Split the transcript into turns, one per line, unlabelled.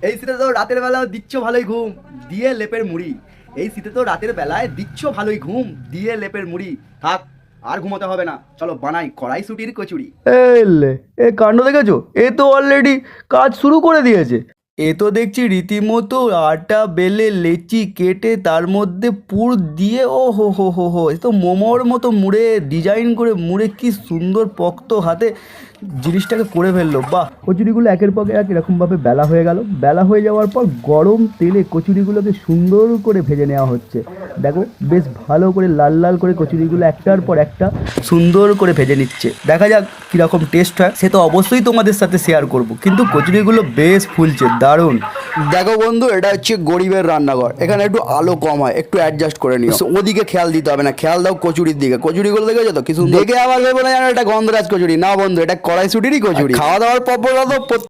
এই শীতে তো রাতের বেলা দিচ্ছ ভালোই ঘুম দিয়ে লেপের মুড়ি। এই শীতে তো রাতের বেলায় দিচ্ছ ভালোই ঘুম দিয়ে লেপের মুড়ি। থাক, আর ঘুমোতে হবে না, চলো বানাই কড়াইশুটির কচুরি।
এলে এ কাণ্ড দেখেছো, এ তো অলরেডি কাজ শুরু করে দিয়েছে। এ তো দেখছি রীতিমতো আটা বেলে লেচি কেটে তার মধ্যে পুর দিয়ে, ও হো হো হো হো, এ তো মোমোর মতো মুড়ে ডিজাইন করে মুড়ে কি সুন্দর পক্ত হাতে জিনিসটাকে করে ফেললো। বাহ, কচুরিগুলো একের পর এক এরকমভাবে বেলা হয়ে গেল। বেলা হয়ে যাওয়ার পর গরম তেলে কচুরিগুলোকে সুন্দর করে ভেজে নেওয়া হচ্ছে। দেখো বেশ ভালো করে লাল লাল করে কচুরিগুলো একটার পর একটা সুন্দর করে ভেজে নিচ্ছে। দেখা যাক কীরকম টেস্ট হয়, সে তো অবশ্যই তোমাদের সাথে শেয়ার করব। কিন্তু কচুরিগুলো বেশ ফুলছে, দারুণ।
দেখো বন্ধু, এটা হচ্ছে গরিবের রান্নাঘর, এখানে একটু আলো কম হয়, একটু অ্যাডজাস্ট করে নিও। ওদিকে খেয়াল দিতে হবে না, খেয়াল দাও কচুরির দিকে। কচুরিগুলো দেখেছো তো কি সুন্দর, দেখে আবার ভেবো না যেন এটা গন্ধরাজ কচুরি। না বন্ধু, এটা কড়াইশুটিরই কচুরি। খাওয়া দাওয়ার পর তো